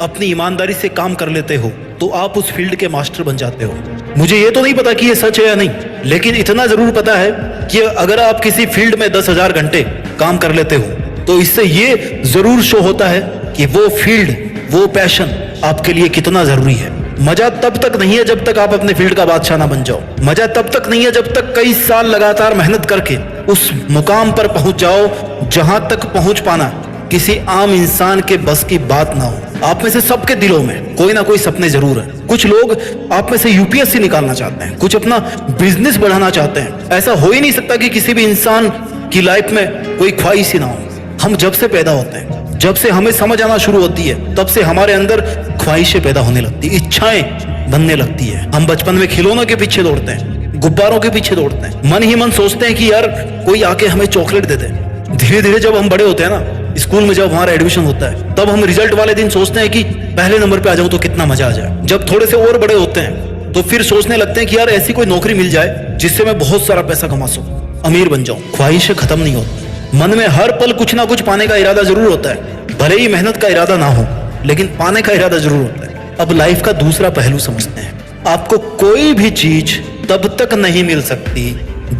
अपनी ईमानदारी से काम कर लेते हो तो आप उस फील्ड के मास्टर बन जाते हो। मुझे ये तो नहीं पता कि ये सच है या नहीं, लेकिन इतना जरूर पता है कि अगर आप किसी फील्ड में 10,000 घंटे काम कर लेते हो तो इससे ये जरूर शो होता है कि वो फील्ड, वो पैशन आपके लिए कितना जरूरी है। मजा तब तक नहीं है जब तक आप अपने फील्ड का बादशाह ना बन जाओ। मजा तब तक नहीं है जब तक कई साल लगातार मेहनत करके उस मुकाम पर पहुंच जाओ जहां तक पहुंच पाना किसी आम इंसान के बस की बात ना हो। आप में से सबके दिलों में कोई ना कोई सपने जरूर हैं। कुछ लोग आप में से यूपीएससी निकालना चाहते हैं, कुछ अपना बिजनेस बढ़ाना चाहते हैं। ऐसा हो ही नहीं सकता कि किसी भी इंसान की लाइफ में कोई ख्वाहिश ही ना हो। हम जब से पैदा होते हैं, जब से हमें समझ आना शुरू होती है, तब से हमारे अंदर ख्वाहिशें पैदा होने लगती है, इच्छाएं बनने लगती है। हम बचपन में खिलौनों के पीछे दौड़ते हैं, गुब्बारों के पीछे दौड़ते हैं, मन ही मन सोचते हैं कि यार कोई आके हमें चॉकलेट दे दे। धीरे धीरे जब हम बड़े होते हैं ना, स्कूल में जब हमारा एडमिशन होता है, तब हम रिजल्ट वाले दिन सोचते हैं कि पहले नंबर पे आ जाऊं तो कितना मजा आ जाए। जब थोड़े से और बड़े होते हैं तो फिर सोचने लगते हैं कि यार ऐसी कोई नौकरी मिल जाए जिससे मैं बहुत सारा पैसा कमा सकूं, अमीर बन जाऊं। ख्वाहिशें खत्म नहीं होती। मन में हर पल कुछ ना कुछ पाने का इरादा जरूर होता है, भले ही मेहनत का इरादा ना हो, लेकिन पाने का इरादा जरूर होता है। अब लाइफ का दूसरा पहलू समझते हैं। आपको कोई भी चीज तब तक नहीं मिल सकती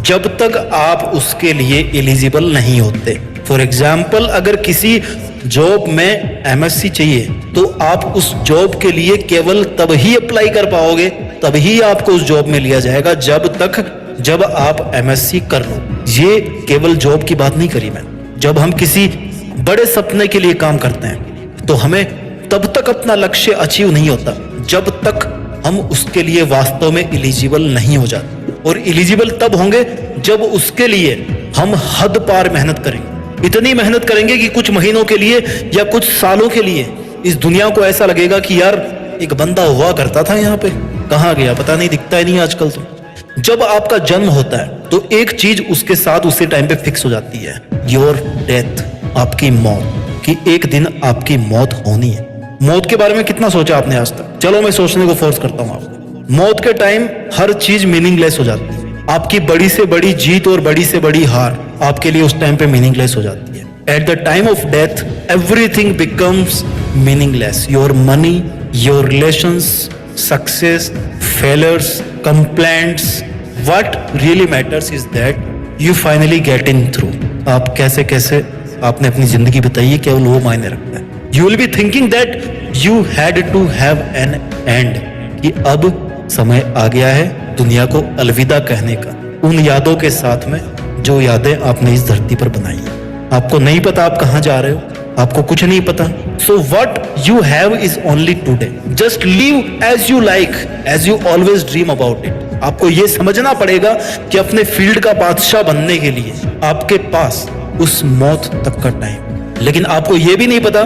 जब तक आप उसके लिए एलिजिबल नहीं होते। फॉर एग्जाम्पल, अगर किसी जॉब में एमएससी चाहिए तो आप उस जॉब के लिए केवल तब ही अप्लाई कर पाओगे, तभी आपको उस जॉब में लिया जाएगा जब आप एमएससी कर लो। ये केवल जॉब की बात नहीं करी मैं। जब हम किसी बड़े सपने के लिए काम करते हैं तो हमें तब तक अपना लक्ष्य अचीव नहीं होता जब तक हम उसके लिए वास्तव में एलिजिबल नहीं हो जाते। और एलिजिबल तब होंगे जब उसके लिए हम हद पार मेहनत करेंगे। इतनी मेहनत करेंगे कि कुछ महीनों के लिए या कुछ सालों के लिए इस दुनिया को ऐसा लगेगा कि यार एक बंदा हुआ करता था यहाँ पे, कहाँ गया पता नहीं, दिखता ही नहीं आजकल तो। जब आपका जन्म होता है तो एक चीज उसके साथ उसी टाइम पे फिक्स हो जाती है, योर डेथ, आपकी मौत, कि एक दिन आपकी मौत होनी है। मौत के बारे में कितना सोचा आपने आज तक? चलो मैं सोचने को फोर्स करता हूँ आपको। मौत के टाइम हर चीज मीनिंगलेस हो जाती है। आपकी बड़ी से बड़ी जीत और बड़ी से बड़ी हार आपके लिए उस टाइम पे मीनिंगलेस हो जाती है। At the time of death everything becomes meaningless. Your money, your relations, success, failures, complaints, what really matters is that you finally get in through. आप कैसे कैसे आपने अपनी जिंदगी बताई है, केवल वो मायने रखता है। You will be thinking that you had to have an end, कि अब समय आ गया है दुनिया को अलविदा कहने का, उन यादों के साथ में जो यादें आपने इस धरती पर बनाई है। आपको नहीं पता आप कहां जा रहे हो, आपको कुछ नहीं पता। So what you have is only today. Just live as you like, as you always dream about it. आपको यह समझना पड़ेगा कि अपने फील्ड का बादशाह बनने के लिए आपके पास उस मौत तक का टाइम, लेकिन आपको यह भी नहीं पता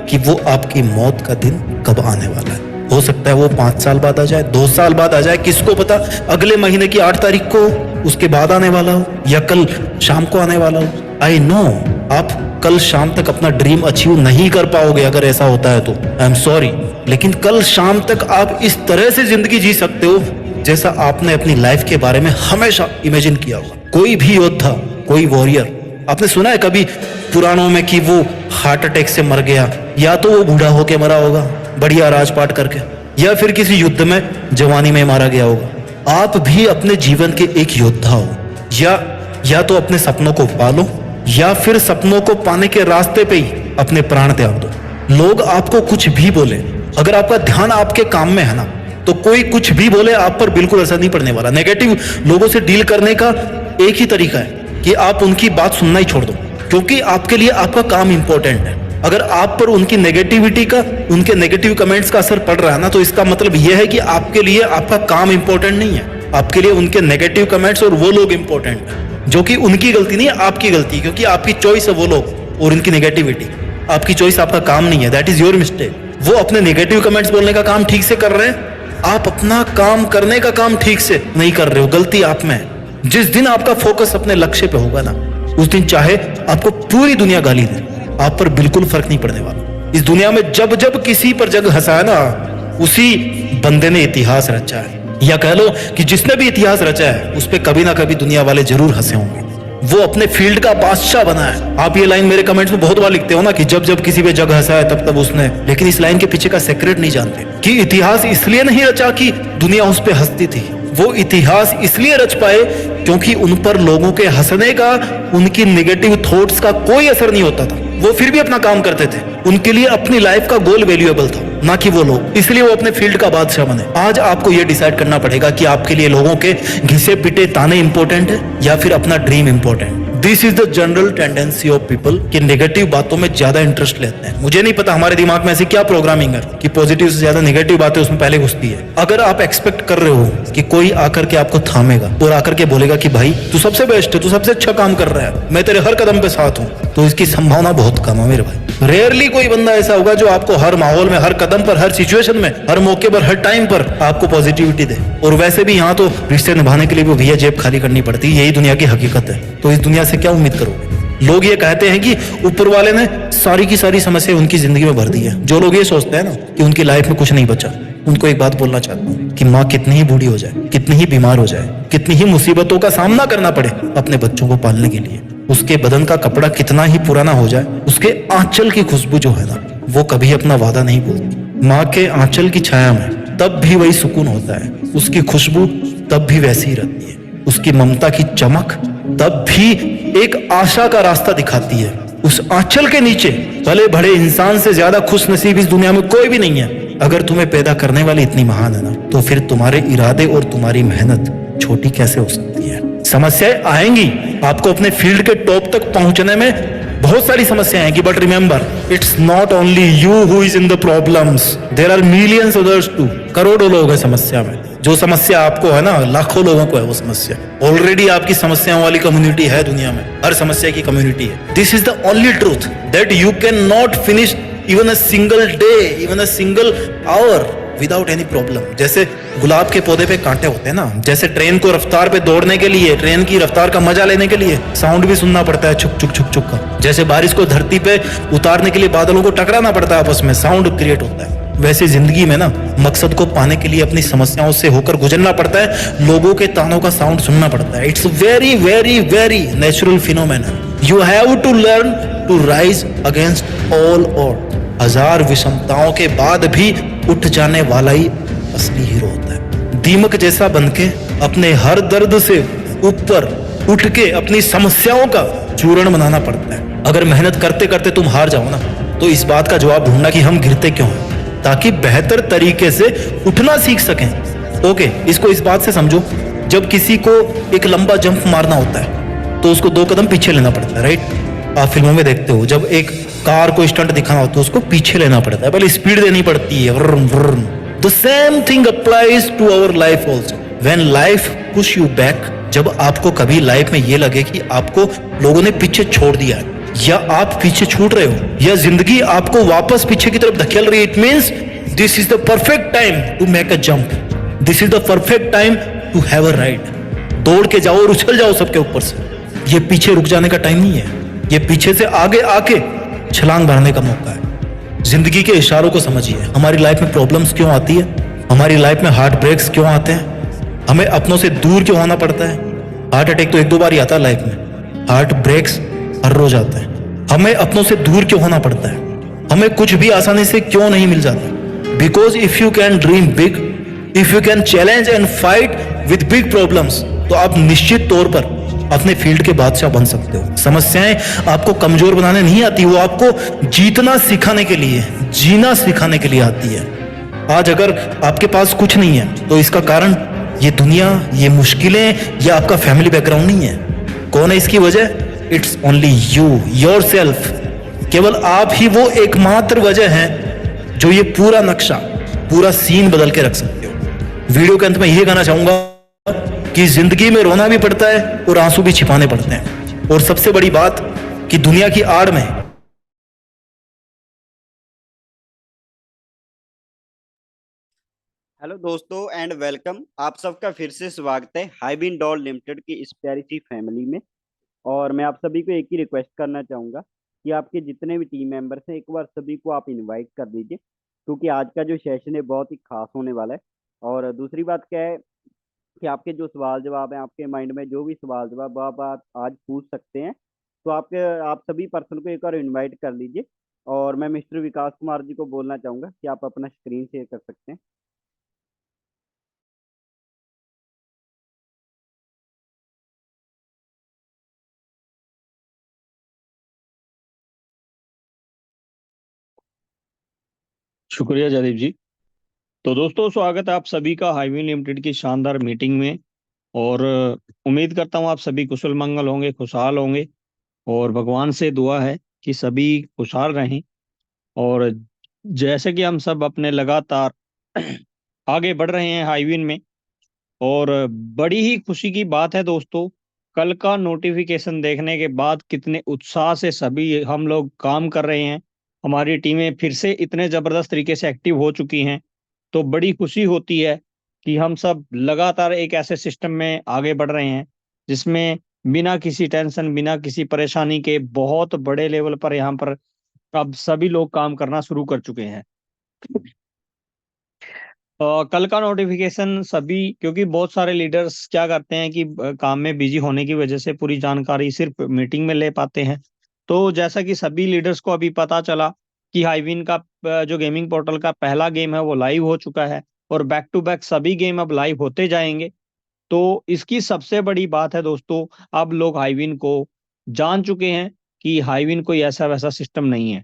कि वो आपकी मौत का दिन कब आने वाला है। हो सकता है वो 5 साल बाद आ जाए, 2 साल बाद आ जाए, किसको पता अगले महीने की 8 तारीख को, उसके बाद आने वाला हो, या कल शाम को आने वाला हो। आई नो आप कल शाम तक अपना ड्रीम अचीव नहीं कर पाओगे। अगर ऐसा होता है तो आई एम सॉरी, लेकिन कल शाम तक आप इस तरह से जिंदगी जी सकते हो जैसा आपने अपनी लाइफ के बारे में हमेशा इमेजिन किया होगा। कोई भी योद्धा, कोई वॉरियर, आपने सुना है कभी पुराणों में कि वो हार्ट अटैक से मर गया, या तो वो बूढ़ा होके मरा होगा बढ़िया राजपाट करके, या फिर किसी युद्ध में जवानी में मारा गया होगा। आप भी अपने जीवन के एक योद्धा हो। या तो अपने सपनों को पालो, या फिर सपनों को पाने के रास्ते पे ही अपने प्राण त्याग दो। लोग आपको कुछ भी बोले, अगर आपका ध्यान आपके काम में है ना, तो कोई कुछ भी बोले आप पर बिल्कुल असर नहीं पड़ने वाला। नेगेटिव लोगों से डील करने का एक ही तरीका है कि आप उनकी बात सुनना ही छोड़ दो, क्योंकि आपके लिए आपका काम इंपॉर्टेंट है। अगर आप पर उनकी नेगेटिविटी का, उनके नेगेटिव कमेंट्स का असर पड़ रहा है ना, तो इसका मतलब यह है कि आपके लिए आपका काम इंपॉर्टेंट नहीं है। आपके लिए उनके नेगेटिव कमेंट्स और वो लोग इंपॉर्टेंट है, जो कि उनकी गलती नहीं है, आपकी गलती, क्योंकि आपकी चॉइस है वो लोग और उनकी नेगेटिविटी। आपकी चॉइस, आपका काम नहीं है, दैट इज योर मिस्टेक। वो अपने नेगेटिव कमेंट्स बोलने का काम ठीक से कर रहे हैं, आप अपना काम करने का काम ठीक से नहीं कर रहे हो, गलती आप में है। जिस दिन आपका फोकस अपने लक्ष्य पे होगा ना, उस दिन चाहे आपको पूरी दुनिया गाली दे, आप पर बिल्कुल फर्क नहीं पड़ने वाला। इस दुनिया में जब जब किसी पर जग हंसा है ना, उसी बंदे ने इतिहास रचा है। या कह लो कि जिसने भी इतिहास रचा है उस पर कभी ना कभी दुनिया वाले जरूर हंसे होंगे। वो अपने फील्ड का बादशाह बना है। आप ये लाइन मेरे कमेंट्स में बहुत बार लिखते हो ना कि जब जब किसी पे जग हंसा है तब तब उसने, लेकिन इस लाइन के पीछे का सीक्रेट नहीं जानते कि इतिहास इसलिए नहीं रचा कि दुनिया उस पे हंसती थी। वो इतिहास इसलिए रच पाए क्योंकि उन पर लोगों के हंसने का, उनकी नेगेटिव थॉट्स का कोई असर नहीं होता था। वो फिर भी अपना काम करते थे। उनके लिए अपनी लाइफ का गोल वैल्यूएबल था, ना कि वो लोग। इसलिए वो अपने फील्ड का बादशाह बने। आज आपको ये डिसाइड करना पड़ेगा कि आपके लिए लोगों के घिसे पिटे ताने इंपॉर्टेंट है या फिर अपना dream important. This is the general tendency of people कि नेगेटिव बातों में ज्यादा इंटरेस्ट लेते हैं। मुझे नहीं पता हमारे दिमाग में ऐसी क्या प्रोग्रामिंग है कि पॉजिटिव से ज्यादा नेगेटिव बातें उसमें पहले घुसती है। अगर आप एक्सपेक्ट कर रहे हो कि कोई आकर के आपको थामेगा और आकर के बोलेगा कि भाई तू सबसे बेस्ट है, तू सबसे अच्छा काम कर रहा है, मैं तेरे हर कदम पे साथ हूं, तो इसकी संभावना बहुत कम है मेरे भाई। रेयरली कोई बंदा ऐसा होगा जो आपको हर माहौल में, हर कदम पर, हर सिचुएशन में, हर मौके पर, हर टाइम पर आपको पॉजिटिविटी दे। और वैसे भी यहाँ तो रिश्ते निभाने के लिए भी भैया जेब खाली करनी पड़ती है, यही दुनिया की हकीकत है। तो इस दुनिया से क्या उम्मीद करोगे? लोग ये कहते हैं कि ऊपर वाले ने सारी की सारी समस्या उनकी जिंदगी में भर दी है। जो लोग ये सोचते हैं ना कि उनकी लाइफ में कुछ नहीं बचा, उनको एक बात बोलना चाहता हूँ कि माँ कितनी ही बूढ़ी हो जाए, कितनी ही बीमार हो जाए, कितनी ही मुसीबतों का सामना करना पड़े अपने बच्चों को पालने के लिए, उसके बदन का कपड़ा कितना ही पुराना हो जाए, उसके आंचल की खुशबू जो है ना, वो कभी अपना वादा नहीं भूलती। माँ के आंचल की छाया में तब भी वही सुकून होता है, उसकी खुशबू तब भी वैसी ही रहती है, उसकी ममता की चमक तब भी एक आशा का रास्ता दिखाती है। उस आंचल के नीचे भले बड़े इंसान से ज्यादा खुश नसीब इस दुनिया में कोई भी नहीं है। अगर तुम्हें पैदा करने वाली इतनी महान है ना, तो फिर तुम्हारे इरादे और तुम्हारी मेहनत छोटी कैसे हो सकती है? समस्याएं आएंगी, आपको अपने फील्ड के टॉप तक पहुंचने में बहुत सारी समस्याएं आएंगी, but remember it's not only you who is in the problems, there are millions others too. करोड़ों लोग हैं समस्या में। जो समस्या आपको है ना, लाखों लोगों को है वो समस्या। ऑलरेडी आपकी समस्याओं वाली कम्युनिटी है दुनिया में, हर समस्या की कम्युनिटी है। This is the only truth that you can not finish even a single day, even a single our without any problem. जैसे गुलाब के पौधे पे कांटे होते हैं ना, जैसे ट्रेन को रफ्तार पे दौड़ने के लिए, ट्रेन की रफ्तार का मजा लेने के लिए साउंड भी सुनना पड़ता है, छुक छुक छुक छुक का। जैसे बारिश को धरती पे उतारने के लिए बादलों को टकराना पड़ता है आपस में, साउंड क्रिएट होता है। वैसे जिंदगी में ना मकसद को पाने के लिए अपनी समस्याओं से होकर गुजरना पड़ता है, लोगों के तानों का साउंड सुनना पड़ता है। It's very very very natural phenomena. You have to learn to rise against all odd. हजार विषमताओं के बाद भी उठ जाने वाला ही असली हीरो होता है। दीमक जैसा बनके अपने हर दर्द से ऊपर उठ के अपनी समस्याओं का चूर्ण बनाना पड़ता है। अगर मेहनत करते करते तुम हार जाओ ना, तो इस बात का जवाब ढूंढना कि हम गिरते क्यों हैं, ताकि बेहतर तरीके से उठना सीख सकें। ओके, इसको इस बात से समझो, जब किसी को एक लंबा जंप मारना होता है तो उसको 2 कदम पीछे लेना पड़ता है, राइट? आप फिल्मों में देखते हो, जब एक कार को स्टंट दिखाना होता है उसको पीछे लेना पड़ता है, पहले स्पीड देनी पड़ती है, व्रन व्रन। The same thing applies to our life also. When life push you back, जब आपको कभी लाइफ में ये लगे कि आपको लोगों ने पीछे छोड़ दिया है, या आप पीछे छूट रहे हो, या जिंदगी आपको वापस पीछे की तरफ धकेल रही है, it means this is the perfect time to make a jump. This is the perfect time to have a ride. दौड़ के जाओ और उछल जाओ सबके ऊपर से। ये पीछे रुक जाने का टाइम नहीं है, ये पीछे से आगे आके छलांग भरने का मौका है। जिंदगी के इशारों को समझिए। हमारी लाइफ में प्रॉब्लम्स क्यों आती है, हमारी लाइफ में हार्ट ब्रेक्स क्यों आते हैं, हमें अपनों से दूर क्यों होना पड़ता है। हार्ट अटैक तो 1-2 बार ही आता है लाइफ में, हार्ट ब्रेक्स हर रोज आते हैं। हमें अपनों से दूर क्यों होना पड़ता है, हमें कुछ भी आसानी से क्यों नहीं मिल जाता। Because if you can dream big, if you can challenge and fight with big problems, तो आप निश्चित तौर पर अपने फील्ड के बादशाह बन सकते हो। समस्याएं आपको कमजोर बनाने नहीं आती, वो आपको जीतना सिखाने के लिए, जीना सिखाने के लिए आती है। आज अगर आपके पास कुछ नहीं है तो इसका कारण ये दुनिया, ये मुश्किलें, या आपका फैमिली बैकग्राउंड नहीं है। कौन है इसकी वजह? It's only you, yourself. केवल आप ही वो एकमात्र वजह है जो ये पूरा नक्शा, पूरा सीन बदल के रख सकते हो। वीडियो के अंत में यही कहना चाहूंगा कि जिंदगी में रोना भी पड़ता है और आंसू भी छिपाने पड़ते हैं। और सबसे बड़ी बात कि दुनिया की आड़ में हेलो दोस्तों एंड वेलकम। आप सबका फिर से स्वागत है हाईबीन डॉल लिमिटेड की इस प्यारी सी फैमिली में। और मैं आप सभी को एक ही रिक्वेस्ट करना चाहूँगा कि आपके जितने भी टीम मेंबर्स हैं एक बार सभी को आप इनवाइट कर दीजिए, क्योंकि आज का जो सेशन है बहुत ही खास होने वाला है। और दूसरी बात क्या है कि आपके जो सवाल जवाब हैं, आपके माइंड में जो भी सवाल जवाब आप आज पूछ सकते हैं। तो आप सभी पर्सन को एक बार इनवाइट कर लीजिए। और मैं मिस्टर विकास कुमार जी को बोलना चाहूंगा कि आप अपना स्क्रीन शेयर कर सकते हैं। शुक्रिया जयदीप जी। तो दोस्तों, स्वागत है आप सभी का हाईवे लिमिटेड की शानदार मीटिंग में। और उम्मीद करता हूँ आप सभी कुशल मंगल होंगे, खुशहाल होंगे। और भगवान से दुआ है कि सभी खुशहाल रहें। और जैसे कि हम सब अपने लगातार आगे बढ़ रहे हैं हाईवे में। और बड़ी ही खुशी की बात है दोस्तों, कल का नोटिफिकेशन देखने के बाद कितने उत्साह से सभी हम लोग काम कर रहे हैं। हमारी टीमें फिर से इतने जबरदस्त तरीके से एक्टिव हो चुकी हैं। तो बड़ी खुशी होती है कि हम सब लगातार एक ऐसे सिस्टम में आगे बढ़ रहे हैं जिसमें बिना किसी टेंशन, बिना किसी परेशानी के बहुत बड़े लेवल पर यहाँ पर अब सभी लोग काम करना शुरू कर चुके हैं। कल का नोटिफिकेशन सभी, क्योंकि बहुत सारे लीडर्स क्या करते हैं कि काम में बिजी होने की वजह से पूरी जानकारी सिर्फ मीटिंग में ले पाते हैं। तो जैसा कि सभी लीडर्स को अभी पता चला कि हाईविन का जो गेमिंग पोर्टल का पहला गेम है वो लाइव हो चुका है। और बैक टू बैक सभी गेम अब लाइव होते जाएंगे। तो इसकी सबसे बड़ी बात है दोस्तों, अब लोग हाईविन को जान चुके हैं कि हाईविन कोई ऐसा वैसा सिस्टम नहीं है।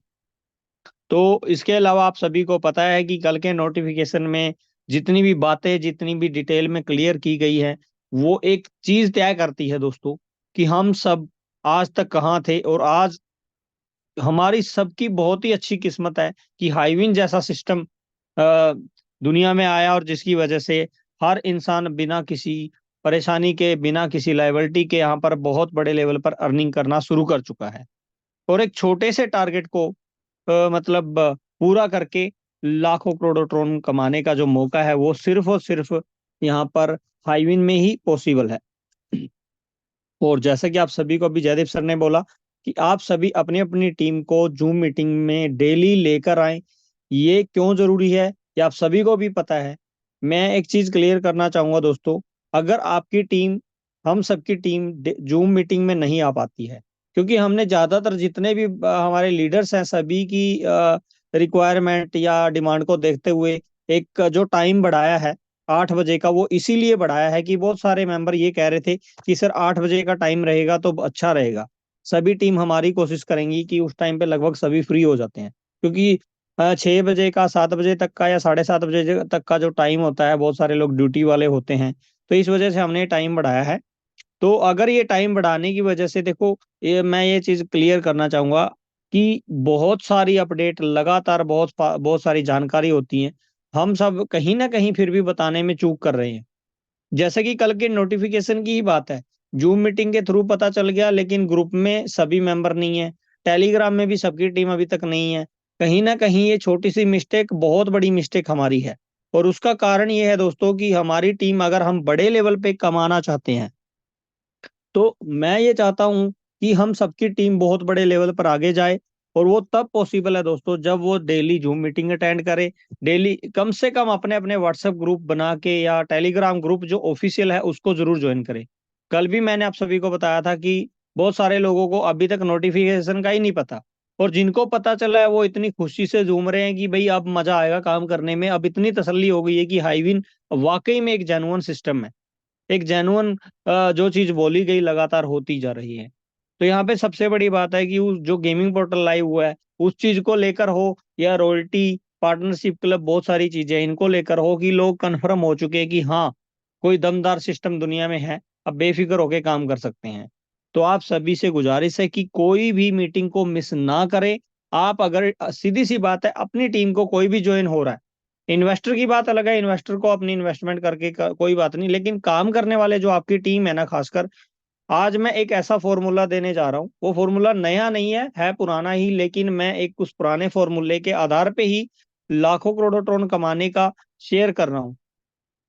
तो इसके अलावा आप सभी को पता है कि कल के नोटिफिकेशन में जितनी भी बातें, जितनी भी डिटेल में क्लियर की गई है, वो एक चीज तय करती है दोस्तों कि हम सब आज तक कहाँ थे। और आज हमारी सबकी बहुत ही अच्छी किस्मत है कि हाईविन जैसा सिस्टम दुनिया में आया, और जिसकी वजह से हर इंसान बिना किसी परेशानी के, बिना किसी लायबिलिटी के यहाँ पर बहुत बड़े लेवल पर अर्निंग करना शुरू कर चुका है। और एक छोटे से टारगेट को पूरा करके लाखों करोड़ों ट्रोन कमाने का जो मौका है वो सिर्फ और सिर्फ यहाँ पर हाईविन में ही पॉसिबल है। और जैसा कि आप सभी को अभी जयदीप सर ने बोला कि आप सभी अपनी अपनी टीम को जूम मीटिंग में डेली लेकर आए। ये क्यों जरूरी है ये आप सभी को भी पता है। मैं एक चीज क्लियर करना चाहूंगा दोस्तों, अगर आपकी टीम, हम सबकी टीम जूम मीटिंग में नहीं आ पाती है, क्योंकि हमने ज्यादातर जितने भी हमारे लीडर्स हैं सभी की रिक्वायरमेंट या डिमांड को देखते हुए एक जो टाइम बढ़ाया है 8 बजे का, वो इसीलिए बढ़ाया है कि बहुत सारे मेंबर ये कह रहे थे कि सर 8 बजे का टाइम रहेगा तो अच्छा रहेगा। सभी टीम हमारी कोशिश करेंगी कि उस टाइम पे लगभग सभी फ्री हो जाते हैं, क्योंकि 6 बजे का, 7 बजे तक का या 7:30 बजे तक का जो टाइम होता है, बहुत सारे लोग ड्यूटी वाले होते हैं। तो इस वजह से हमने टाइम बढ़ाया है। तो अगर ये टाइम बढ़ाने की वजह से देखो, मैं ये चीज क्लियर करना चाहूंगा कि बहुत सारी अपडेट लगातार, बहुत सारी जानकारी होती है, हम सब कहीं ना कहीं फिर भी बताने में चूक कर रहे हैं। जैसे कि कल के नोटिफिकेशन की ही बात है, जूम मीटिंग के थ्रू पता चल गया लेकिन ग्रुप में सभी मेंबर नहीं है, टेलीग्राम में भी सबकी टीम अभी तक नहीं है। कहीं ना कहीं ये छोटी सी मिस्टेक बहुत बड़ी मिस्टेक हमारी है। और उसका कारण ये है दोस्तों कि हमारी टीम, अगर हम बड़े लेवल पे कमाना चाहते हैं, तो मैं ये चाहता हूं कि हम सबकी टीम बहुत बड़े लेवल पर आगे जाए। और वो तब पॉसिबल है दोस्तों जब वो डेली जूम मीटिंग अटेंड करे, डेली कम से कम अपने अपने व्हाट्सएप ग्रुप बना के या टेलीग्राम ग्रुप जो ऑफिशियल है उसको जरूर ज्वाइन करे। कल भी मैंने आप सभी को बताया था कि बहुत सारे लोगों को अभी तक नोटिफिकेशन का ही नहीं पता। और जिनको पता चला है वो इतनी खुशी से झूम रहे हैं कि भाई अब मजा आएगा काम करने में। अब इतनी तसल्ली हो गई है कि हाईविन वाकई में एक जेन्युइन सिस्टम है, एक जेन्युइन जो चीज बोली गई लगातार होती जा रही है। तो यहाँ पे सबसे बड़ी बात है कि उस जो गेमिंग पोर्टल लाइव हुआ है उस चीज को लेकर हो, या रॉयल्टी, पार्टनरशिप क्लब, बहुत सारी चीजें इनको लेकर हो कि लोग कंफर्म हो चुके हैं कि हाँ, कोई दमदार सिस्टम दुनिया में है, अब बेफिक्र होके काम कर सकते हैं। तो आप सभी से गुजारिश है कि कोई भी मीटिंग को मिस ना करें। आप अगर, सीधी सी बात है, अपनी टीम को कोई भी ज्वाइन हो रहा है, इन्वेस्टर की बात अलग है, इन्वेस्टर को अपनी इन्वेस्टमेंट करके कोई बात नहीं, लेकिन काम करने वाले जो आपकी टीम है ना, खासकर आज मैं एक ऐसा फॉर्मूला देने जा रहा हूँ। वो फॉर्मूला नया नहीं है पुराना ही, लेकिन मैं एक उस पुराने फॉर्मूले के आधार पे ही लाखों करोड़ों टर्न कमाने का शेयर कर रहा हूँ।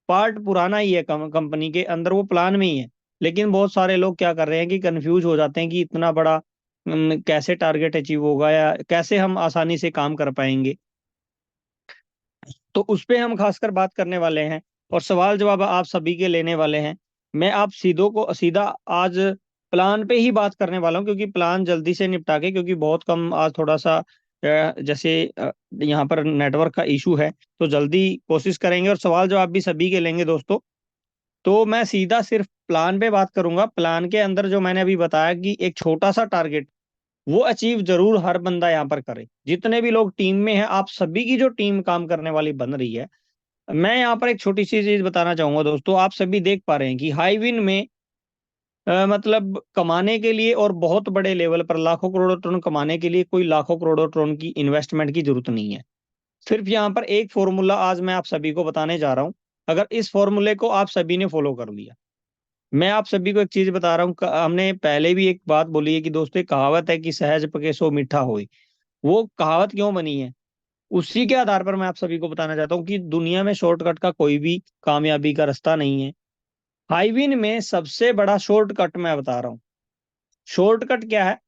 पार्ट पुराना ही है, कंपनी के अंदर वो प्लान में ही है। लेकिन बहुत सारे लोग क्या कर रहे हैं कि कंफ्यूज हो जाते हैं कि इतना बड़ा कैसे टारगेट अचीव होगा या कैसे हम आसानी से काम कर पाएंगे। तो उस पे हम खासकर बात करने वाले हैं और सवाल जवाब आप सभी के लेने वाले हैं। मैं आप सीधा आज प्लान पे ही बात करने वाला हूँ, क्योंकि प्लान जल्दी से निपटा के, क्योंकि बहुत कम आज थोड़ा सा जैसे यहाँ पर नेटवर्क का इशू है, तो जल्दी कोशिश करेंगे और सवाल जवाब भी सभी के लेंगे दोस्तों। तो मैं सीधा सिर्फ प्लान पे बात करूंगा। प्लान के अंदर जो मैंने अभी बताया कि एक छोटा सा टारगेट, वो अचीव जरूर हर बंदा यहाँ पर करे। जितने भी लोग टीम में हैं, आप सभी की जो टीम काम करने वाली बन रही है, मैं यहाँ पर एक छोटी सी चीज बताना चाहूंगा दोस्तों। आप सभी देख पा रहे हैं कि हाई विन में मतलब कमाने के लिए और बहुत बड़े लेवल पर लाखों करोड़ों टन कमाने के लिए कोई लाखों करोड़ों टन की इन्वेस्टमेंट की जरूरत नहीं है। सिर्फ यहाँ पर एक फॉर्मूला आज मैं आप सभी को बताने जा रहा हूँ। अगर इस फॉर्मूले को आप सभी ने फॉलो कर लिया, मैं आप सभी को एक चीज बता रहा हूँ। हमने पहले भी एक बात बोली है कि दोस्तों, एक कहावत है कि सहज पके सो मीठा होए। वो कहावत क्यों बनी है, उसी के आधार पर मैं आप सभी को बताना चाहता हूँ कि दुनिया में शॉर्टकट का कोई भी कामयाबी का रास्ता नहीं है। हाईविन में सबसे बड़ा शॉर्टकट मैं बता रहा हूँ। शॉर्टकट क्या है?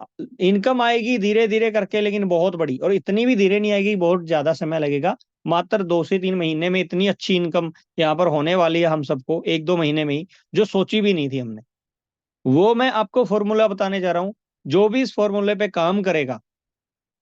इनकम आएगी धीरे धीरे करके, लेकिन बहुत बड़ी, और इतनी भी धीरे नहीं आएगी, बहुत ज्यादा समय लगेगा। मात्र 2 से 3 महीने में इतनी अच्छी इनकम यहाँ पर होने वाली है हम सबको, 1-2 महीने में ही, जो सोची भी नहीं थी हमने। वो मैं आपको फॉर्मूला बताने जा रहा हूँ। जो भी इस फॉर्मूले पे काम करेगा,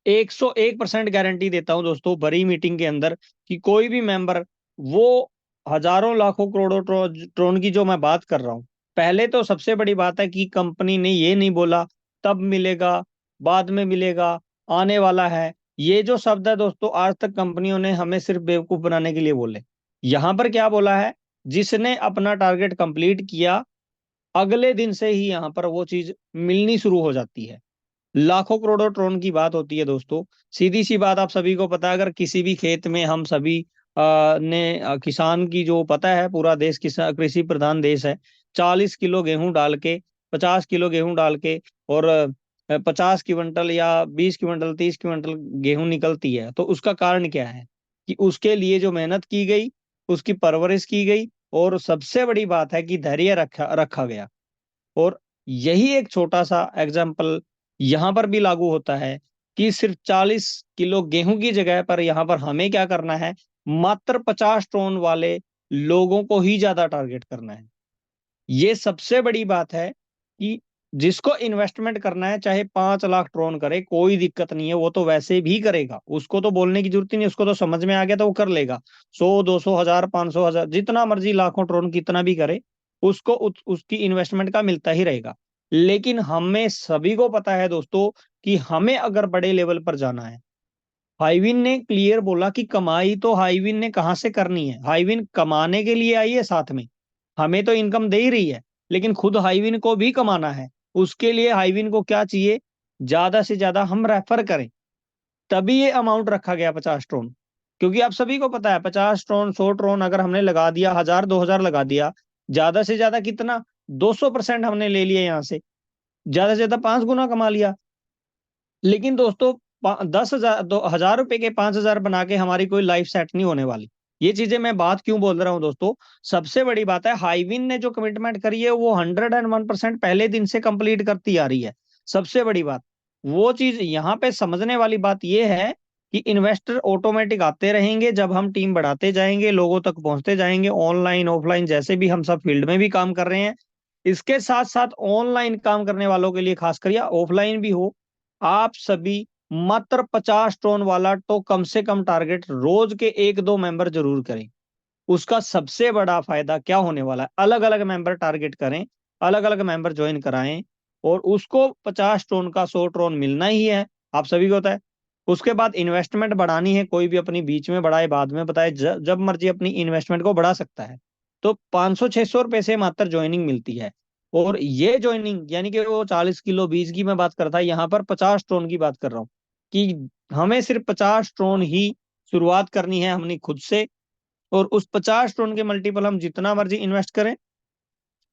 101% गारंटी देता हूं दोस्तों, बड़ी मीटिंग के अंदर, कि कोई भी मेंबर, वो हजारों लाखों करोड़ों ट्रोन की जो मैं बात कर रहा हूं। पहले तो सबसे बड़ी बात है कि कंपनी ने ये नहीं बोला तब मिलेगा, बाद में मिलेगा, आने वाला है। ये जो शब्द है दोस्तों, आज तक कंपनियों ने हमें सिर्फ बेवकूफ बनाने के लिए बोले। यहां पर क्या बोला है? जिसने अपना टारगेट कंप्लीट किया, अगले दिन से ही यहां पर वो चीज मिलनी शुरू हो जाती है। लाखों करोड़ों ट्रोन की बात होती है दोस्तों। सीधी सी बात, आप सभी को पता है, अगर किसी भी खेत में हम सभी किसान की जो पता है, पूरा देश किसान कृषि प्रधान देश है। 40 किलो गेहूं डाल के, 50 किलो गेहूं डाल के, और 50 क्विंटल या 20 क्विंटल 30 क्विंटल गेहूं निकलती है, तो उसका कारण क्या है? कि उसके लिए जो मेहनत की गई, उसकी परवरिश की गई, और सबसे बड़ी बात है कि धैर्य रखा रखा गया। और यही एक छोटा सा एग्जाम्पल यहां पर भी लागू होता है कि सिर्फ 40 किलो गेहूं की जगह पर यहां पर हमें क्या करना है? मात्र 50 टन वाले लोगों को ही ज्यादा टारगेट करना है। ये सबसे बड़ी बात है कि जिसको इन्वेस्टमेंट करना है, चाहे 5 लाख ट्रोन करे, कोई दिक्कत नहीं है, वो तो वैसे भी करेगा। उसको तो बोलने की जरूरत ही नहीं, उसको तो समझ में आ गया तो वो कर लेगा। 100, 200, 1000, 500, 1000, जितना मर्जी लाखों ट्रोन कितना भी करे, उसको उसकी इन्वेस्टमेंट का मिलता ही रहेगा। लेकिन हमें सभी को पता है दोस्तों कि हमें अगर बड़े लेवल पर जाना है, हाईविन ने क्लियर बोला कि कमाई तो हाईविन ने कहाँ से करनी है। हाईविन कमाने के लिए आई है, साथ में हमें तो इनकम दे ही रही है, लेकिन खुद हाईविन को भी कमाना है। उसके लिए हाईविन को क्या चाहिए? ज्यादा से ज्यादा हम रेफर करें, तभी ये अमाउंट रखा गया 50 टन। क्योंकि आप सभी को पता है, 50 टन 100 टन अगर हमने लगा दिया, 1000 2000 लगा दिया, ज्यादा से ज्यादा कितना? 200% हमने ले लिया यहाँ से, ज्यादा से ज्यादा 5 गुना कमा लिया। लेकिन दोस्तों, 10,000 2,000 रुपए के 5,000 बना के हमारी कोई लाइफ सेट नहीं होने वाली। ये चीजें मैं बात क्यों बोल रहा हूँ दोस्तों? सबसे बड़ी बात है, हाईविन ने जो कमिटमेंट करी है, वो 101% पहले दिन से कंप्लीट करती आ रही है। सबसे बड़ी बात, वो चीज यहाँ पे समझने वाली बात यह है कि इन्वेस्टर ऑटोमेटिक आते रहेंगे जब हम टीम बढ़ाते जाएंगे, लोगों तक पहुंचते जाएंगे, ऑनलाइन ऑफलाइन, जैसे भी हम सब फील्ड में भी काम कर रहे हैं। इसके साथ साथ ऑनलाइन काम करने वालों के लिए खासकर, या ऑफलाइन भी हो, आप सभी मात्र 50 टन वाला तो कम से कम टारगेट रोज के 1-2 मेंबर जरूर करें। उसका सबसे बड़ा फायदा क्या होने वाला है? अलग अलग मेंबर टारगेट करें, अलग अलग मेंबर ज्वाइन कराएं, और उसको 50 टन का 100 टन मिलना ही है। आप सभी को होता है। उसके बाद इन्वेस्टमेंट बढ़ानी है, कोई भी अपनी बीच में बढ़ाए, बाद में बताए, जब मर्जी अपनी इन्वेस्टमेंट को बढ़ा सकता है। तो 500-600 रुपए से मात्र ज्वाइनिंग मिलती है। और ये ज्वाइनिंग यानी कि वो 40 किलो बीज की मैं बात करता, यहाँ पर 50 टन की बात कर रहा हूँ, कि हमें सिर्फ 50 टन ही शुरुआत करनी है हमने खुद से। और उस 50 टन के मल्टीपल हम जितना मर्जी इन्वेस्ट करें,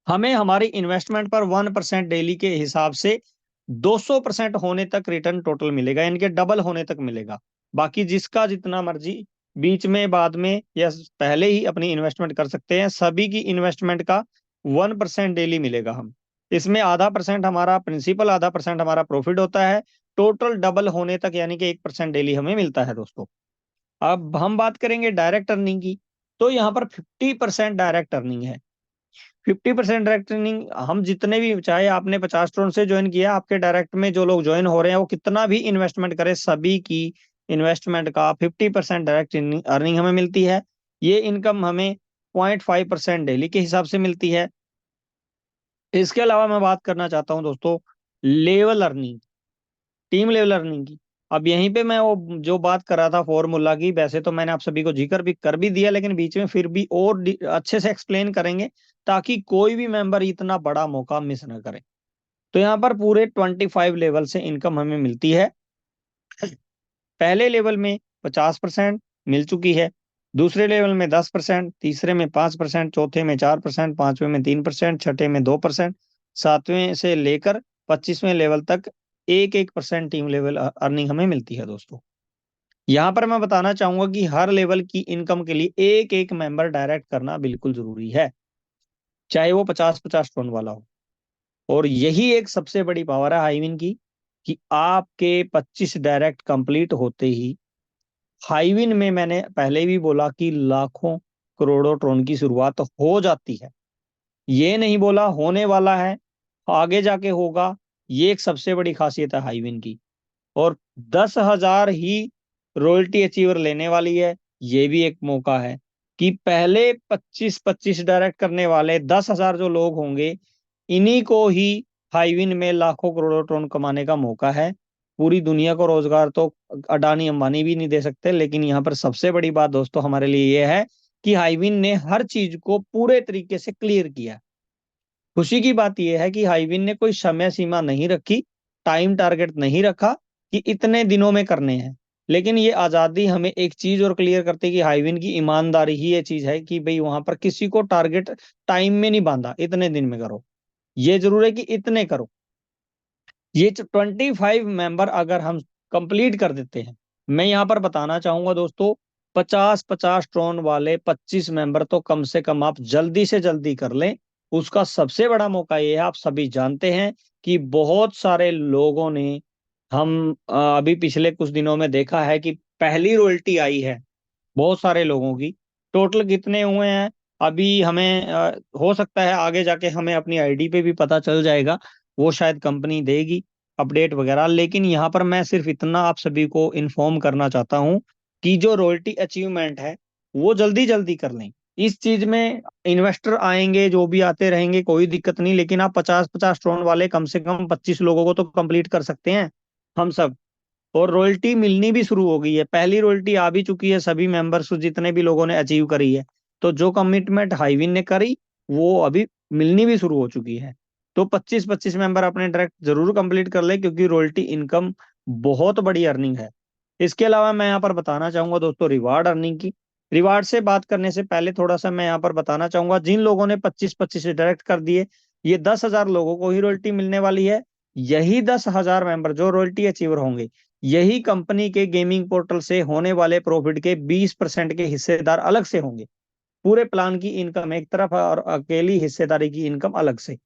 हमें हमारी इन्वेस्टमेंट पर 1% डेली के हिसाब से 200% होने तक रिटर्न टोटल मिलेगा, यानी कि डबल होने तक मिलेगा। बाकी जिसका जितना मर्जी बीच में, बाद में, या पहले ही अपनी इन्वेस्टमेंट कर सकते हैं। सभी की इन्वेस्टमेंट का 1% डेली मिलेगा। हम इसमें ½ % हमारा प्रिंसिपल, ½ % हमारा प्रॉफिट होता है। टोटल डबल होने तक यानी कि 1% डेली हमें मिलता है दोस्तों। अब हम बात करेंगे डायरेक्ट अर्निंग की। तो यहाँ पर 50% डायरेक्ट अर्निंग है। 50% डायरेक्ट अर्निंग, हम जितने भी, चाहे आपने 50 से ज्वाइन किया, आपके डायरेक्ट में जो लोग ज्वाइन हो रहे हैं वो कितना भी इन्वेस्टमेंट करे, सभी की इन्वेस्टमेंट का 50% डायरेक्ट अर्निंग हमें मिलती है। ये इनकम हमें 0.5% डेली के हिसाब से मिलती है। इसके अलावा मैं बात करना चाहता हूँ दोस्तों level earning, team level earning की। अब यहीं पे मैं वो जो बात कर रहा था फॉर्मूला की, वैसे तो मैंने आप सभी को जिक्र भी कर भी दिया, लेकिन बीच में फिर भी और अच्छे से एक्सप्लेन करेंगे, ताकि कोई भी मेंबर इतना बड़ा मौका मिस ना करे। तो यहाँ पर पूरे 25 लेवल से इनकम हमें मिलती है। पहले लेवल में 50% मिल चुकी है, दूसरे लेवल में 10%, तीसरे में 5%, चौथे में 4%, पांचवें में 3%, छठे में 2%, सातवें से लेकर 25वें लेवल तक 1-1% टीम लेवल अर्निंग हमें मिलती है दोस्तों। यहाँ पर मैं बताना चाहूंगा कि हर लेवल की इनकम के लिए एक एक मेंबर डायरेक्ट करना बिल्कुल जरूरी है, चाहे वो 50-50 टोन वाला हो। और यही एक सबसे बड़ी पावर है हाईविन की, कि आपके 25 डायरेक्ट कंप्लीट होते ही हाईविन में, मैंने पहले भी बोला कि लाखों करोड़ों ट्रोन की शुरुआत हो जाती है। ये नहीं बोला होने वाला है, आगे जाके होगा। ये एक सबसे बड़ी खासियत है हाईविन की। और 10,000 ही रॉयल्टी अचीवर लेने वाली है। ये भी एक मौका है कि पहले 25-25 डायरेक्ट करने वाले 10,000 जो लोग होंगे, इन्हीं को ही हाईविन में लाखों करोड़ों टन कमाने का मौका है। पूरी दुनिया को रोजगार तो अडानी अंबानी भी नहीं दे सकते, लेकिन यहाँ पर सबसे बड़ी बात दोस्तों हमारे लिए यह है कि हाईविन ने हर चीज को पूरे तरीके से क्लियर किया। खुशी की बात यह है कि हाईविन ने कोई समय सीमा नहीं रखी, टाइम टारगेट नहीं रखा कि इतने दिनों में करने हैं। लेकिन ये आजादी हमें एक चीज और क्लियर करती है कि हाईविन की ईमानदारी ही ये चीज है कि भाई वहां पर किसी को टारगेट टाइम में नहीं बांधा, इतने दिन में करो। ये जरूर है कि इतने करो। ये 25 मेंबर अगर हम कंप्लीट कर देते हैं, मैं यहाँ पर बताना चाहूंगा दोस्तों, 50-50 ट्रोन वाले 25 मेंबर तो कम से कम आप जल्दी से जल्दी कर लें। उसका सबसे बड़ा मौका ये है, आप सभी जानते हैं कि बहुत सारे लोगों ने, हम अभी पिछले कुछ दिनों में देखा है कि पहली रॉयल्टी आई है बहुत सारे लोगों की। टोटल कितने हुए हैं अभी हमें हो सकता है आगे जाके हमें अपनी आईडी पे भी पता चल जाएगा, वो शायद कंपनी देगी अपडेट वगैरह। लेकिन यहाँ पर मैं सिर्फ इतना आप सभी को इन्फॉर्म करना चाहता हूँ कि जो रॉयल्टी अचीवमेंट है वो जल्दी जल्दी कर लें। इस चीज में इन्वेस्टर आएंगे, जो भी आते रहेंगे, कोई दिक्कत नहीं, लेकिन आप 50-50 स्टोन वाले कम से कम 25 लोगों को तो कंप्लीट कर सकते हैं हम सब। और रॉयल्टी मिलनी भी शुरू हो गई है, पहली रॉयल्टी आ भी चुकी है सभी मेंबर्स जितने भी लोगों ने अचीव करी है। तो जो कमिटमेंट हाईविन ने करी वो अभी मिलनी भी शुरू हो चुकी है। तो 25-25 मेंबर अपने डायरेक्ट जरूर कंप्लीट कर ले, क्योंकि रॉयल्टी इनकम बहुत बड़ी अर्निंग है। इसके अलावा मैं यहाँ पर बताना चाहूंगा दोस्तों रिवार्ड अर्निंग की। रिवार्ड से बात करने से पहले थोड़ा सा मैं यहाँ पर बताना चाहूंगा, जिन लोगों ने 25-25 डायरेक्ट कर दिए, ये 10,000 लोगों को ही रॉयल्टी मिलने वाली है। यही 10,000 मेंबर जो रॉयल्टी अचीवर होंगे, यही कंपनी के गेमिंग पोर्टल से होने वाले प्रॉफिट के 20% के हिस्सेदार अलग से होंगे। पूरे प्लान की इनकम एक तरफ है और अकेली हिस्सेदारी की इनकम अलग से।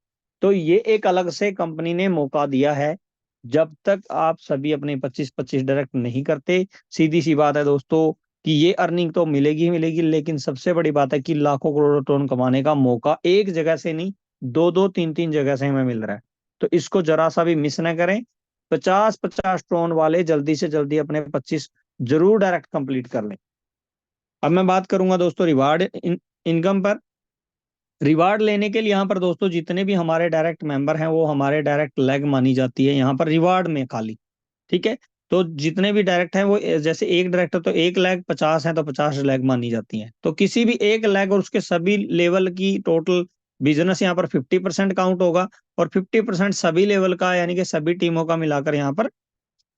तो ये एक अलग से कंपनी ने मौका दिया है। जब तक आप सभी अपने 25-25 डायरेक्ट नहीं करते, सीधी सी बात है दोस्तों कि ये अर्निंग तो मिलेगी ही मिलेगी, लेकिन सबसे बड़ी बात है कि लाखों करोड़ों टन कमाने का मौका एक जगह से नहीं, दो दो तीन तीन जगह से हमें मिल रहा है। तो इसको जरा सा भी मिस ना करें। 50-50 टोन वाले जल्दी से जल्दी अपने 25 जरूर डायरेक्ट कंप्लीट कर लें। अब मैं बात करूंगा दोस्तों रिवार्ड इनकम पर। रिवार्ड लेने के लिए यहाँ पर दोस्तों जितने भी हमारे डायरेक्ट मेंबर हैं वो हमारे डायरेक्ट लेग मानी जाती है यहाँ पर रिवार्ड में खाली। ठीक है। तो जितने भी डायरेक्ट हैं वो, जैसे एक डायरेक्टर तो 1 लेग, 50 है तो 50 लेग मानी जाती हैं। तो किसी भी एक लेग और उसके सभी लेवल की टोटल बिजनेस यहाँ पर 50% काउंट होगा। और 50% सभी लेवल का, यानी कि सभी टीमों का मिलाकर यहाँ पर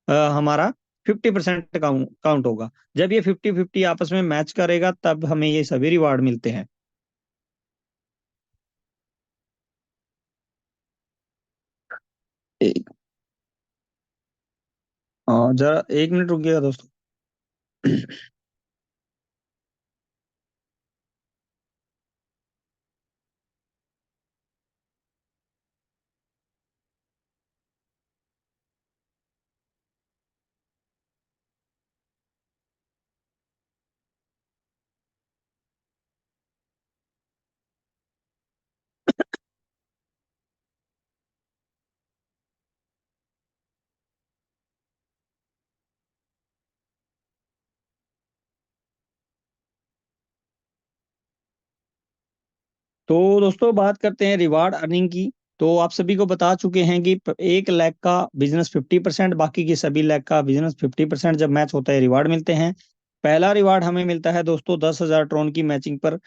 हमारा 50% काउंट होगा। जब ये 50-50 आपस में मैच करेगा तब हमें ये सभी रिवार्ड मिलते हैं। एक जरा 1 मिनट रुकिएगा दोस्तों। तो दोस्तों बात करते हैं रिवार्ड अर्निंग की। तो आप सभी को बता चुके हैं कि 1 लाख का बिजनेस 50%, बाकी की सभी लाख का बिजनेस 50% जब मैच होता है रिवार्ड मिलते हैं। पहला रिवार्ड हमें मिलता है दोस्तों 10,000 ट्रोन की मैचिंग पर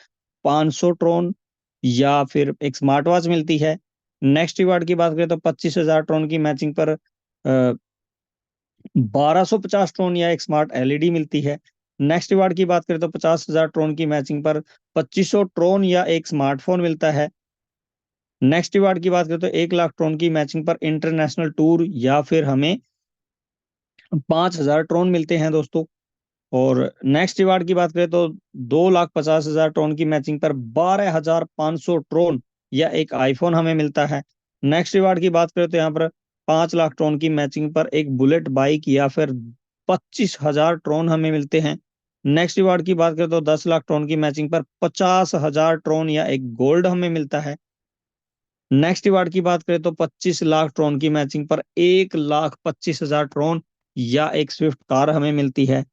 500 ट्रोन या फिर एक स्मार्ट वॉच मिलती है। नेक्स्ट रिवार्ड की बात करें तो 25,000 ट्रोन की मैचिंग पर 1250 ट्रोन या एक स्मार्ट एलईडी मिलती है। नेक्स्ट रिवार्ड की बात करें तो 50,000 ट्रोन की मैचिंग पर 2500 ट्रोन या एक स्मार्टफोन मिलता है। नेक्स्ट रिवार्ड की बात करें तो 1 लाख ट्रोन की मैचिंग पर इंटरनेशनल टूर या फिर हमें 5,000 ट्रोन मिलते हैं दोस्तों। और नेक्स्ट रिवार्ड की बात करें तो 2,50,000 ट्रोन की मैचिंग पर 12,500 ट्रोन या एक आईफोन हमें मिलता है। नेक्स्ट रिवार्ड की बात करें तो यहाँ पर 5 लाख ट्रोन की मैचिंग पर एक बुलेट बाइक या फिर 25,000 ट्रोन हमें मिलते हैं। नेक्स्ट रिवार्ड की बात करें तो 10 लाख ट्रोन की मैचिंग पर 50,000 ट्रोन या एक गोल्ड हमें मिलता है। नेक्स्ट रिवार्ड की बात करें तो 25 लाख ट्रोन की मैचिंग पर 1,25,000 ट्रोन या एक स्विफ्ट कार हमें मिलती है।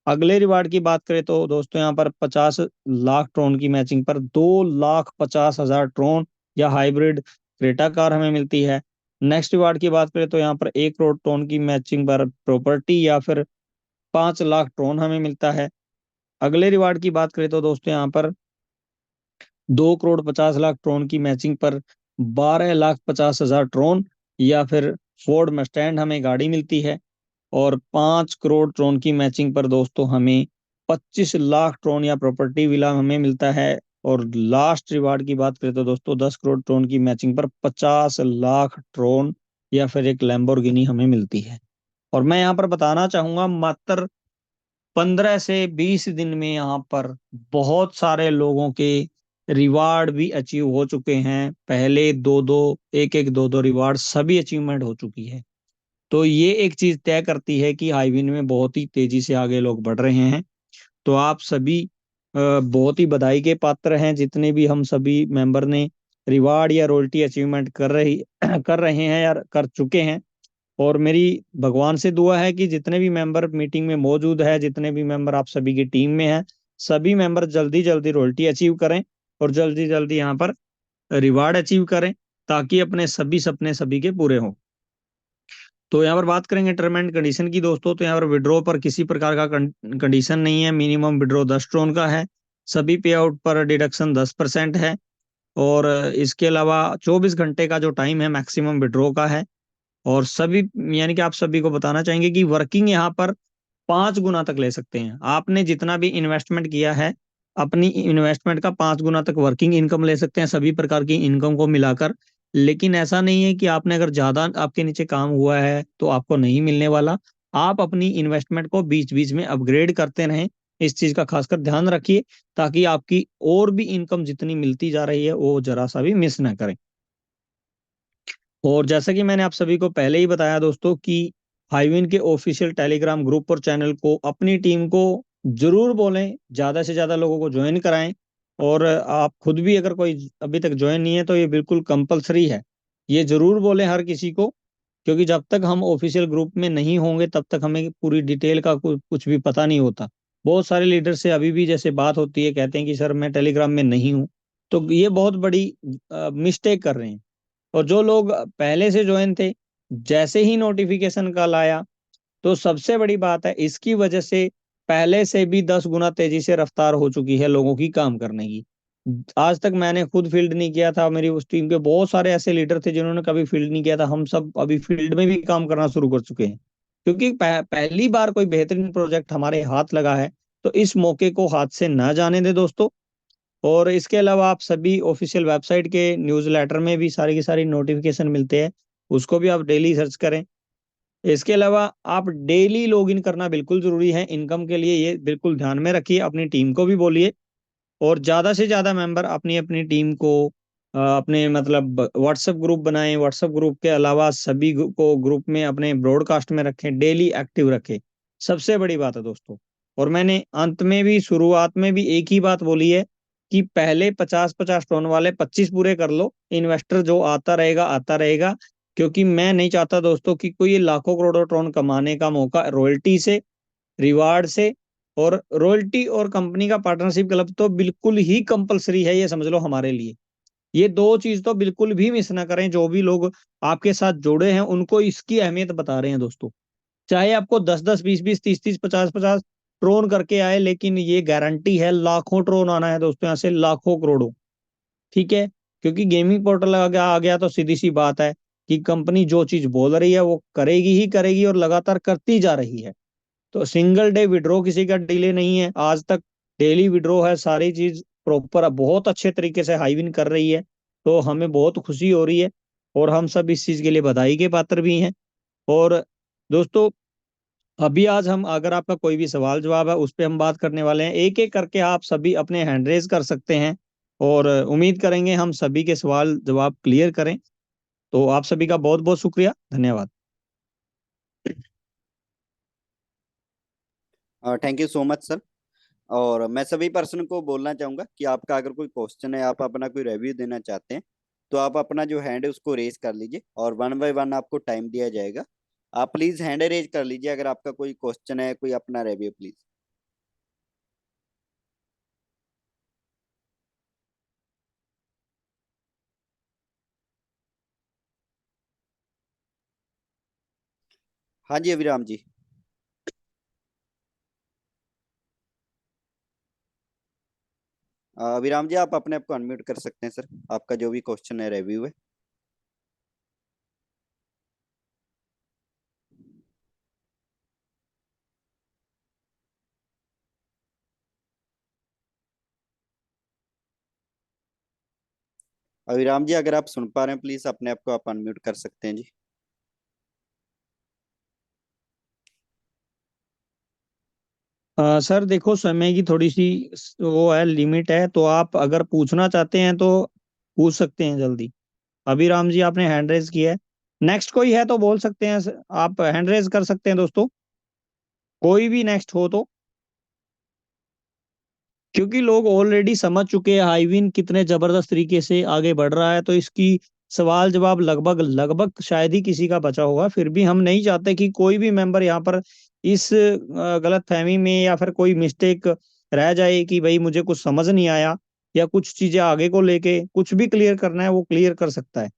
अगले रिवार्ड की बात करें तो दोस्तों यहाँ पर 50 लाख ट्रोन की मैचिंग पर 2,50,000 ट्रोन या हाइब्रिड क्रेटा कार हमें मिलती है। नेक्स्ट रिवार्ड की बात करें तो यहाँ पर 1 करोड़ ट्रोन की मैचिंग पर प्रॉपर्टी या फिर 5 लाख ट्रोन हमें मिलता है। अगले रिवार्ड की बात करें तो दोस्तों यहाँ पर 2,50,00,000 ट्रोन की मैचिंग पर 12,50,000 ट्रोन या फिर फोर्ड मस्टैंड हमें गाड़ी मिलती है। और 5 करोड़ ट्रोन की मैचिंग पर दोस्तों हमें 25 लाख ट्रोन या प्रॉपर्टी विला हमें मिलता है। और लास्ट रिवार्ड की बात करें तो दोस्तों 10 करोड़ ट्रोन की मैचिंग पर 50 लाख ट्रोन या फिर एक लैम्बोर्गिनी हमें मिलती है। और मैं यहाँ पर बताना चाहूंगा मात्र 15 से 20 दिन में यहाँ पर बहुत सारे लोगों के रिवार्ड भी अचीव हो चुके हैं। पहले दो दो एक एक दो दो रिवार्ड सभी अचीवमेंट हो चुकी है। तो ये एक चीज तय करती है कि हाईविन में बहुत ही तेजी से आगे लोग बढ़ रहे हैं। तो आप सभी बहुत ही बधाई के पात्र हैं, जितने भी हम सभी मेंबर ने रिवार्ड या रॉयल्टी अचीवमेंट कर रहे हैं या कर चुके हैं। और मेरी भगवान से दुआ है कि जितने भी मेंबर मीटिंग में मौजूद है, जितने भी मेंबर आप सभी की टीम में हैं, सभी मेंबर जल्दी जल्दी रॉयल्टी अचीव करें और जल्दी जल्दी यहाँ पर रिवार्ड अचीव करें, ताकि अपने सभी सपने सभी के पूरे हों। तो यहाँ पर बात करेंगे टर्म एंड कंडीशन की दोस्तों। तो यहाँ पर विड्रॉ पर किसी प्रकार का कंडीशन नहीं है। मिनिमम विड्रॉ 10 ट्रोन का है। सभी पे आउट पर डिडक्शन 10% है। और इसके अलावा 24 घंटे का जो टाइम है मैक्सिमम विड्रॉ का है। और सभी यानी कि आप सभी को बताना चाहेंगे कि वर्किंग यहाँ पर 5 गुना तक ले सकते हैं। आपने जितना भी इन्वेस्टमेंट किया है, अपनी इन्वेस्टमेंट का 5 गुना तक वर्किंग इनकम ले सकते हैं, सभी प्रकार की इनकम को मिलाकर। लेकिन ऐसा नहीं है कि आपने अगर ज्यादा आपके नीचे काम हुआ है तो आपको नहीं मिलने वाला। आप अपनी इन्वेस्टमेंट को बीच बीच में अपग्रेड करते रहें, इस चीज का खासकर ध्यान रखिए, ताकि आपकी और भी इनकम जितनी मिलती जा रही है वो जरा सा भी मिस ना करें। और जैसा कि मैंने आप सभी को पहले ही बताया दोस्तों कि हाईविन के ऑफिशियल टेलीग्राम ग्रुप और चैनल को अपनी टीम को जरूर बोलें, ज्यादा से ज्यादा लोगों को ज्वाइन कराएं। और आप खुद भी अगर कोई अभी तक ज्वाइन नहीं है तो ये बिल्कुल कंपलसरी है, ये जरूर बोलें हर किसी को। क्योंकि जब तक हम ऑफिशियल ग्रुप में नहीं होंगे तब तक हमें पूरी डिटेल का कुछ भी पता नहीं होता। बहुत सारे लीडर से अभी भी जैसे बात होती है, कहते हैं कि सर मैं टेलीग्राम में नहीं हूँ। तो ये बहुत बड़ी मिस्टेक कर रहे हैं। और जो लोग पहले से ज्वाइन थे, जैसे ही नोटिफिकेशन कल आया, तो सबसे बड़ी बात है इसकी वजह से पहले से भी 10 गुना तेजी से रफ्तार हो चुकी है लोगों की काम करने की। आज तक मैंने खुद फील्ड नहीं किया था, मेरी उस टीम के बहुत सारे ऐसे लीडर थे जिन्होंने कभी फील्ड नहीं किया था। हम सब अभी फील्ड में भी काम करना शुरू कर चुके हैं, क्योंकि पहली बार कोई बेहतरीन प्रोजेक्ट हमारे हाथ लगा है। तो इस मौके को हाथ से ना जाने दे दोस्तों। और इसके अलावा आप सभी ऑफिशियल वेबसाइट के न्यूज़लेटर में भी सारी की सारी नोटिफिकेशन मिलते हैं, उसको भी आप डेली सर्च करें। इसके अलावा आप डेली लॉगिन करना बिल्कुल जरूरी है इनकम के लिए, ये बिल्कुल ध्यान में रखिए, अपनी टीम को भी बोलिए। और ज्यादा से ज्यादा मेंबर अपनी अपनी टीम को अपने मतलब व्हाट्सएप ग्रुप बनाएं। व्हाट्सएप ग्रुप के अलावा सभी को ग्रुप में अपने ब्रॉडकास्ट में रखें, डेली एक्टिव रखें। सबसे बड़ी बात है दोस्तों। और मैंने अंत में भी शुरुआत में भी एक ही बात बोली है कि पहले 50-50 टोन वाले 25 पूरे कर लो, इन्वेस्टर जो आता रहेगा आता रहेगा। क्योंकि मैं नहीं चाहता दोस्तों कि कोई ये लाखों करोड़ों टोन कमाने का मौका रॉयल्टी से, रिवार्ड से। और रॉयल्टी और कंपनी का पार्टनरशिप क्लब तो बिल्कुल ही कंपलसरी है, ये समझ लो हमारे लिए। ये दो चीज तो बिल्कुल भी मिस ना करें। जो भी लोग आपके साथ जुड़े हैं उनको इसकी अहमियत बता रहे हैं दोस्तों। चाहे आपको 10-10, 20-20, 30-30, 50-50 ट्रोन करके आए, लेकिन ये गारंटी है लाखों ट्रोन आना है दोस्तों, यहाँ से लाखों करोड़ों। ठीक है, क्योंकि गेमिंग पोर्टल आ गया तो सीधी सी बात है कि कंपनी जो चीज बोल रही है वो करेगी ही करेगी, और लगातार करती जा रही है। तो सिंगल डे विड्रॉ किसी का डिले नहीं है आज तक, डेली विड्रॉ है, सारी चीज प्रॉपर बहुत अच्छे तरीके से हाईविन कर रही है। तो हमें बहुत खुशी हो रही है, और हम सब इस चीज के लिए बधाई के पात्र भी हैं। और दोस्तों, अभी आज हम, अगर आपका कोई भी सवाल जवाब है उस पे हम बात करने वाले हैं। एक एक करके आप सभी अपने हैंड रेज कर सकते हैं, और उम्मीद करेंगे हम सभी के सवाल जवाब क्लियर करें। तो आप सभी का बहुत बहुत शुक्रिया, धन्यवाद। Thank you so much sir. और मैं सभी पर्सन को बोलना चाहूंगा कि आपका अगर कोई क्वेश्चन है, आप अपना कोई रिव्यू देना चाहते हैं, तो आप अपना जो हैंड है उसको रेज कर लीजिए, और वन बाय वन आपको टाइम दिया जाएगा। आप प्लीज हैंड रेज कर लीजिए अगर आपका कोई क्वेश्चन है, कोई अपना रिव्यू प्लीज। हाँ जी अभिराम जी। अभिराम जी आप अपने आप को अनम्यूट कर सकते हैं सर, आपका जो भी क्वेश्चन है, रिव्यू है। अभिराम जी अगर आप सुन पा रहे हैं, प्लीज अपने आप को आप अनम्यूट कर सकते हैं जी। सर देखो, समय की थोड़ी सी वो है, लिमिट है, तो आप अगर पूछना चाहते हैं तो पूछ सकते हैं जल्दी। अभी राम जी आपने हैंड रेज किया है, नेक्स्ट कोई है तो बोल सकते हैं, आप हैंड रेज कर सकते हैं दोस्तों, कोई भी नेक्स्ट हो तो। क्योंकि लोग ऑलरेडी समझ चुके हैं हाईविन कितने जबरदस्त तरीके से आगे बढ़ रहा है, तो इसकी सवाल जवाब लगभग लगभग शायद ही किसी का बचा होगा। फिर भी हम नहीं चाहते कि कोई भी मेंबर यहाँ पर इस गलत फहमी में या फिर कोई मिस्टेक रह जाए कि भाई मुझे कुछ समझ नहीं आया, या कुछ चीजें आगे को लेके कुछ भी क्लियर करना है वो क्लियर कर सकता है।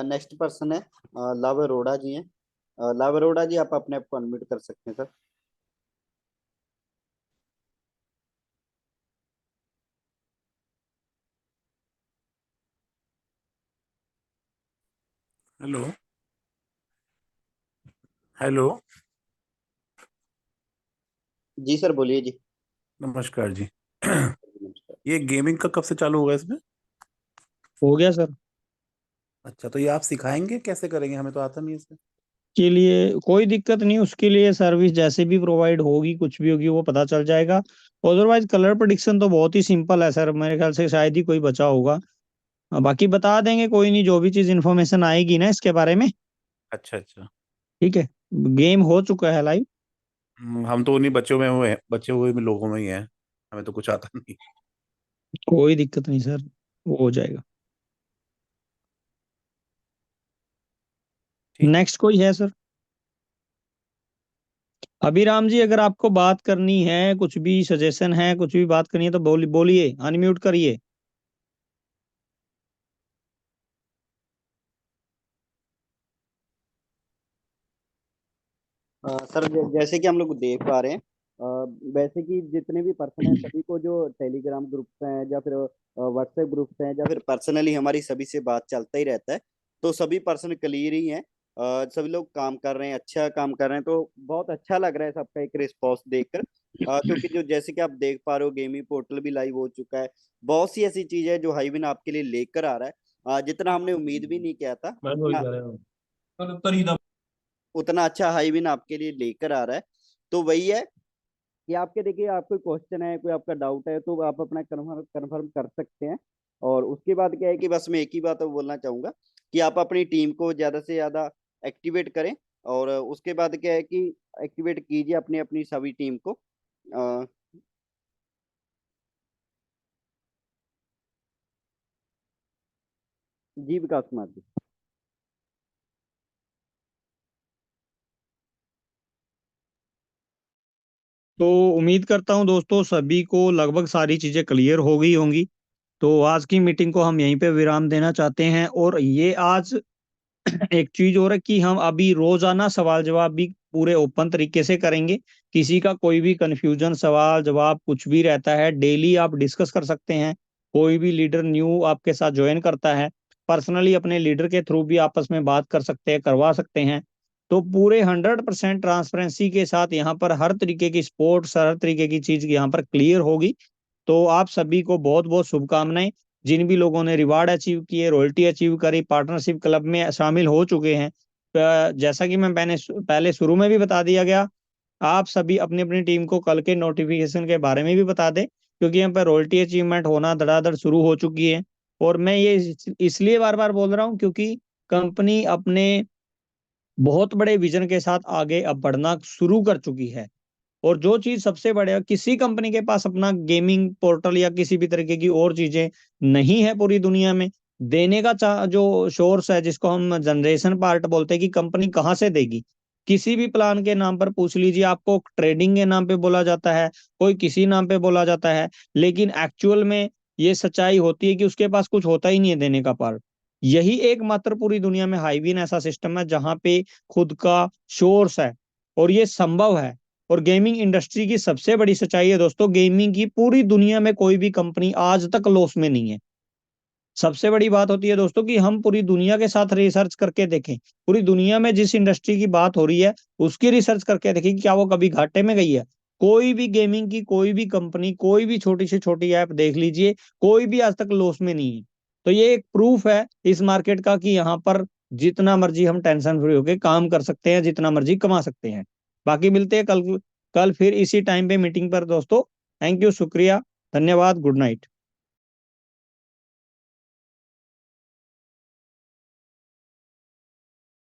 नेक्स्ट पर्सन है लव अरोड़ा जी हैं। लव अरोड़ा जी आप अपने आप को अनम्यूट कर सकते हैं सर। हेलो। हेलो। जी सर बोलिए जी। नमस्कार जी। नमस्कार। ये गेमिंग का कब से चालू होगा इसमें? हो गया सर। अच्छा, तो ये आप सिखाएंगे कैसे करेंगे? हमें तो आता नहीं है इसमें। के लिए कोई दिक्कत नहीं, उसके लिए सर्विस जैसे भी प्रोवाइड होगी, कुछ भी होगी वो पता चल जाएगा। अदरवाइज कलर प्रेडिक्शन तो बहुत ही सिंपल है सर, मेरे ख्याल से शायद ही कोई बचा होगा। बाकी बता देंगे, कोई नहीं, जो भी चीज इन्फॉर्मेशन आएगी ना इसके बारे में। अच्छा अच्छा। ठीक है, गेम हो चुका है लाइव। हम तो उन्हीं बच्चों में हुए, बच्चे हुए में लोगों में ही हैं। हमें तो कुछ आता नहीं। कोई दिक्कत नहीं सर, वो हो जाएगा। ठीक। नेक्स्ट कोई है सर? अभिराम जी अगर आपको बात करनी है, कुछ भी सजेशन है, कुछ भी बात करनी है तो बोलिए, अनम्यूट करिए। सर जैसे कि हम लोग देख पा रहे हैं, वैसे कि जितने भी पर्सन हैं सभी को जो टेलीग्राम ग्रुप्स हैं या फिर व्हाट्सएप ग्रुप्स हैं या फिर पर्सनली हमारी सभी से बात चलता ही रहता है, तो सभी पर्सन क्लियर ही हैं। सभी लोग काम कर रहे हैं, अच्छा काम कर रहे हैं, तो बहुत अच्छा लग रहा है सबका एक रिस्पॉन्स देखकर। क्योंकि जो जैसे कि आप देख पा रहे हो, गेमिंग पोर्टल भी लाइव हो चुका है। बहुत सी ऐसी चीजें हैं जो हाईविन आपके लिए लेकर आ रहा है, जितना हमने उम्मीद भी नहीं किया था मैं वही उतना कह रहा हूँ। पर तरी दा उतना अच्छा हाईविन आपके लिए लेकर आ रहा है। तो वही है कि आपके, देखिए आप कोई क्वेश्चन है, कोई आपका डाउट है, तो आप अपना कन्फर्म कन्फर्म कर सकते हैं। और उसके बाद क्या है कि बस मैं एक ही बात बोलना चाहूंगा कि आप अपनी टीम को ज्यादा से ज्यादा एक्टिवेट करें। और उसके बाद क्या है कि एक्टिवेट कीजिए अपनी अपनी सभी टीम को। अ, जी विकास कुमार जी। तो उम्मीद करता हूं दोस्तों सभी को लगभग सारी चीजें क्लियर हो गई होंगी। तो आज की मीटिंग को हम यहीं पे विराम देना चाहते हैं। और ये आज एक चीज और है कि हम अभी रोजाना सवाल जवाब भी पूरे ओपन तरीके से करेंगे। किसी का कोई भी कंफ्यूजन सवाल जवाब कुछ भी रहता है डेली आप डिस्कस कर सकते हैं। कोई भी लीडर न्यू आपके साथ ज्वाइन करता है, पर्सनली अपने लीडर के थ्रू भी आपस में बात कर सकते हैं, करवा सकते हैं। तो पूरे 100% ट्रांसपेरेंसी के साथ यहाँ पर हर तरीके की स्पोर्ट्स, हर तरीके की चीज यहाँ पर क्लियर होगी। तो आप सभी को बहुत बहुत शुभकामनाएं। जिन भी लोगों ने रिवार्ड अचीव किए, रॉयल्टी अचीव करी, पार्टनरशिप क्लब में शामिल हो चुके हैं, जैसा कि मैं पहले शुरू में भी बता दिया गया, आप सभी अपनी अपनी टीम को कल के नोटिफिकेशन के बारे में भी बता दें, क्योंकि यहाँ पर रॉयल्टी अचीवमेंट होना धड़ाधड़ शुरू हो चुकी है। और मैं ये इसलिए बार बार बोल रहा हूँ क्योंकि कंपनी अपने बहुत बड़े विजन के साथ आगे अब बढ़ना शुरू कर चुकी है। और जो चीज सबसे बड़े है, किसी कंपनी के पास अपना गेमिंग पोर्टल या किसी भी तरीके की और चीजें नहीं है पूरी दुनिया में देने का जो सोर्स है, जिसको हम जनरेशन पार्ट बोलते हैं, कि कंपनी कहाँ से देगी। किसी भी प्लान के नाम पर पूछ लीजिए, आपको ट्रेडिंग के नाम पे बोला जाता है, कोई किसी नाम पे बोला जाता है, लेकिन एक्चुअल में ये सच्चाई होती है कि उसके पास कुछ होता ही नहीं है देने का पार्ट। यही एकमात्र पूरी दुनिया में हाईवीन ऐसा सिस्टम है जहां पे खुद का सोर्स है और ये संभव है। और गेमिंग इंडस्ट्री की सबसे बड़ी सच्चाई है दोस्तों, गेमिंग की पूरी दुनिया में कोई भी कंपनी आज तक लॉस में नहीं है। सबसे बड़ी बात होती है दोस्तों कि हम पूरी दुनिया के साथ रिसर्च करके देखें, पूरी दुनिया में जिस इंडस्ट्री की बात हो रही है उसकी रिसर्च करके देखें कि क्या वो कभी घाटे में गई है। कोई भी गेमिंग की कोई भी कंपनी, कोई भी छोटी से छोटी ऐप देख लीजिए, कोई भी आज तक लॉस में नहीं है। तो ये एक प्रूफ है इस मार्केट का कि यहाँ पर जितना मर्जी हम टेंशन फ्री होकर काम कर सकते हैं, जितना मर्जी कमा सकते हैं। बाकी मिलते हैं कल कल फिर इसी टाइम पे मीटिंग पर दोस्तों। थैंक यू, शुक्रिया, धन्यवाद, गुड नाइट।